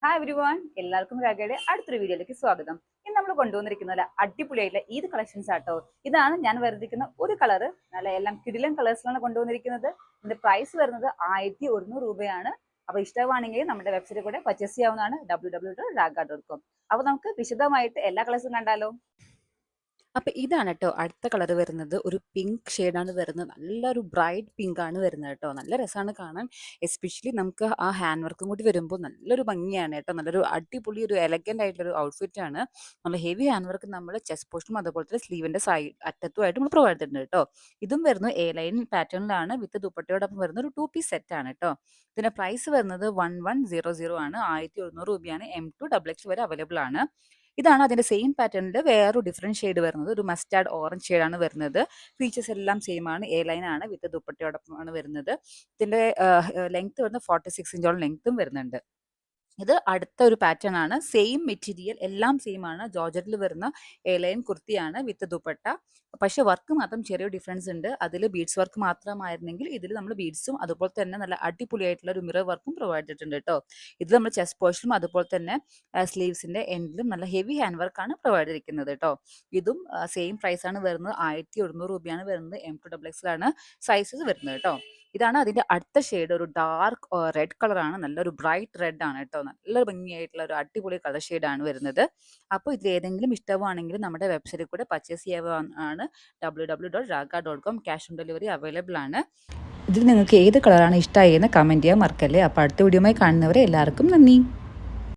Hi everyone, എല്ലാവർക്കും രാഗയുടെ അടുത്തൊരു വീഡിയോയിലേക്ക് സ്വാഗതം. ഇന്ന് നമ്മൾ കൊണ്ടുവന്നിരിക്കുന്നത് അടിപൊളിയായിട്ടുള്ള ഈദ് കളക്ഷൻസ് ആട്ടോ. ഇതാണ് ഞാൻ വരുത്തിക്കുന്ന ഒരു കളറ്. നല്ല എല്ലാം കിടിലൻ കളേഴ്സിലാണ് കൊണ്ടുവന്നിരിക്കുന്നത്. ഇതിന്റെ പ്രൈസ് വരുന്നത് 1100 രൂപയാണ്. അപ്പൊ ഇഷ്ടമാണെങ്കിൽ നമ്മുടെ വെബ്സൈറ്റിൽ കൂടെ പർച്ചേസ് ചെയ്യാവുന്നതാണ്, www.raga.com. അപ്പൊ നമുക്ക് വിശദമായിട്ട് എല്ലാ കളേഴ്സും കണ്ടാലോ. അപ്പോൾ ഇതാണ് കേട്ടോ അടുത്ത കളർ വരുന്നത്. ഒരു പിങ്ക് ഷെയ്ഡാണ് വരുന്നത്. നല്ലൊരു ബ്രൈറ്റ് പിങ്ക് ആണ് വരുന്നത് കേട്ടോ. നല്ല രസമാണ് കാണാൻ. എസ്പെഷ്യലി നമുക്ക് ആ ഹാൻഡ് വർക്കും കൂടി വരുമ്പോൾ നല്ലൊരു ഭംഗിയാണ് കേട്ടോ. നല്ലൊരു അടിപൊളി ഒരു എലഗൻ്റ് ആയിട്ടുള്ളൊരു ഔട്ട്ഫിറ്റ് ആണ്. നല്ല ഹെവി ഹാൻഡ് വർക്ക് നമ്മൾ ചെസ്റ്റ് പോസ്റ്റും അതുപോലെ തന്നെ സ്ലീവിൻ്റെ സൈഡ് അറ്റത്തുമായിട്ട് നമ്മൾ പ്രൊവൈഡ് ചെയ്തിട്ടുണ്ട് കേട്ടോ. ഇതും വരുന്നത് എ ലൈൻ പാറ്റേണിലാണ് വിത്ത് ദുപ്പട്ടയോടൊപ്പം വരുന്ന ഒരു 2 പീസ് സെറ്റ് ആണ് കേട്ടോ. ഇതിൻ്റെ പ്രൈസ് വരുന്നത് 1100 ആണ്. 1100 രൂപയാണ്. M2XX വരെ അവൈലബിൾ ആണ്. ഇതാണ് അതിൻ്റെ സെയിം പാറ്റേണിൽ വേറൊരു ഡിഫറെൻറ്റ് ഷെയ്ഡ് വരുന്നത്. ഒരു മസ്റ്റാർഡ് ഓറഞ്ച് ഷെയ്ഡാണ് വരുന്നത്. ഫീച്ചേഴ്സ് എല്ലാം സെയിം ആണ്. എ ലൈൻ ആണ് വിത്ത് ദുപ്പട്ടയോടൊപ്പമാണ് വരുന്നത്. ഇതിൻ്റെ ലെങ്ത് വരുന്നത് 46 ഇഞ്ചോളം ലെങ്ത്തും വരുന്നുണ്ട്. ഇത് അടുത്ത ഒരു പാറ്റേൺ ആണ്. സെയിം മെറ്റീരിയൽ എല്ലാം സെയിം ആണ്. ജോർജറ്റിൽ വരുന്ന എ ലൈൻ കുർത്തിയാണ് വിത്ത് ദുപ്പട്ട. പക്ഷെ വർക്ക് മാത്രം ചെറിയൊരു ഡിഫറൻസ് ഉണ്ട്. അതിൽ ബീഡ്സ് വർക്ക് മാത്രമായിരുന്നെങ്കിൽ ഇതിൽ നമ്മൾ ബീഡ്സും അതുപോലെ തന്നെ നല്ല അടിപൊളിയായിട്ടുള്ള ഒരു മിറർ വർക്കും പ്രൊവൈഡ് ചെയ്തിട്ടുണ്ട് കേട്ടോ. ഇത് നമ്മൾ ചെസ്റ്റ് പോർഷനും അതുപോലെ തന്നെ സ്ലീവ്സിന്റെ എൻഡിലും നല്ല ഹെവി ഹാൻഡ് വർക്കാണ് പ്രൊവൈഡ് ചെയ്തിരിക്കുന്നത് കേട്ടോ. ഇതും സെയിം പ്രൈസ് ആണ് വരുന്നത്. 1100 രൂപയാണ് വരുന്നത്. M2XX ആണ് സൈസസ് വരുന്നത് കേട്ടോ. ഇതാണ് അതിന്റെ അടുത്ത ഷെയ്ഡ്. ഒരു ഡാർക്ക് റെഡ് കളറാണ്. നല്ലൊരു ബ്രൈറ്റ് റെഡ് ആണ് കേട്ടോ. നല്ല ഭംഗിയായിട്ടുള്ള ഒരു അടിപൊളി കളർ ഷെയ്ഡാണ് വരുന്നത്. അപ്പോൾ ഇതിൽ ഏതെങ്കിലും ഇഷ്ടമാണെങ്കിൽ നമ്മുടെ വെബ്സൈറ്റിൽ കൂടെ പർച്ചേസ് ചെയ്യാവുന്നതാണ്, www.raga.com. Cash on delivery available ആണ്. ഇതിൽ നിങ്ങൾക്ക് ഏത് കളറാണ് ഇഷ്ടമായി എന്ന് കമൻറ്റ് ചെയ്യാൻ മറക്കല്ലേ. അപ്പോൾ അടുത്ത വീഡിയോയുമായി കാണുന്നവരെ എല്ലാവർക്കും നന്ദി.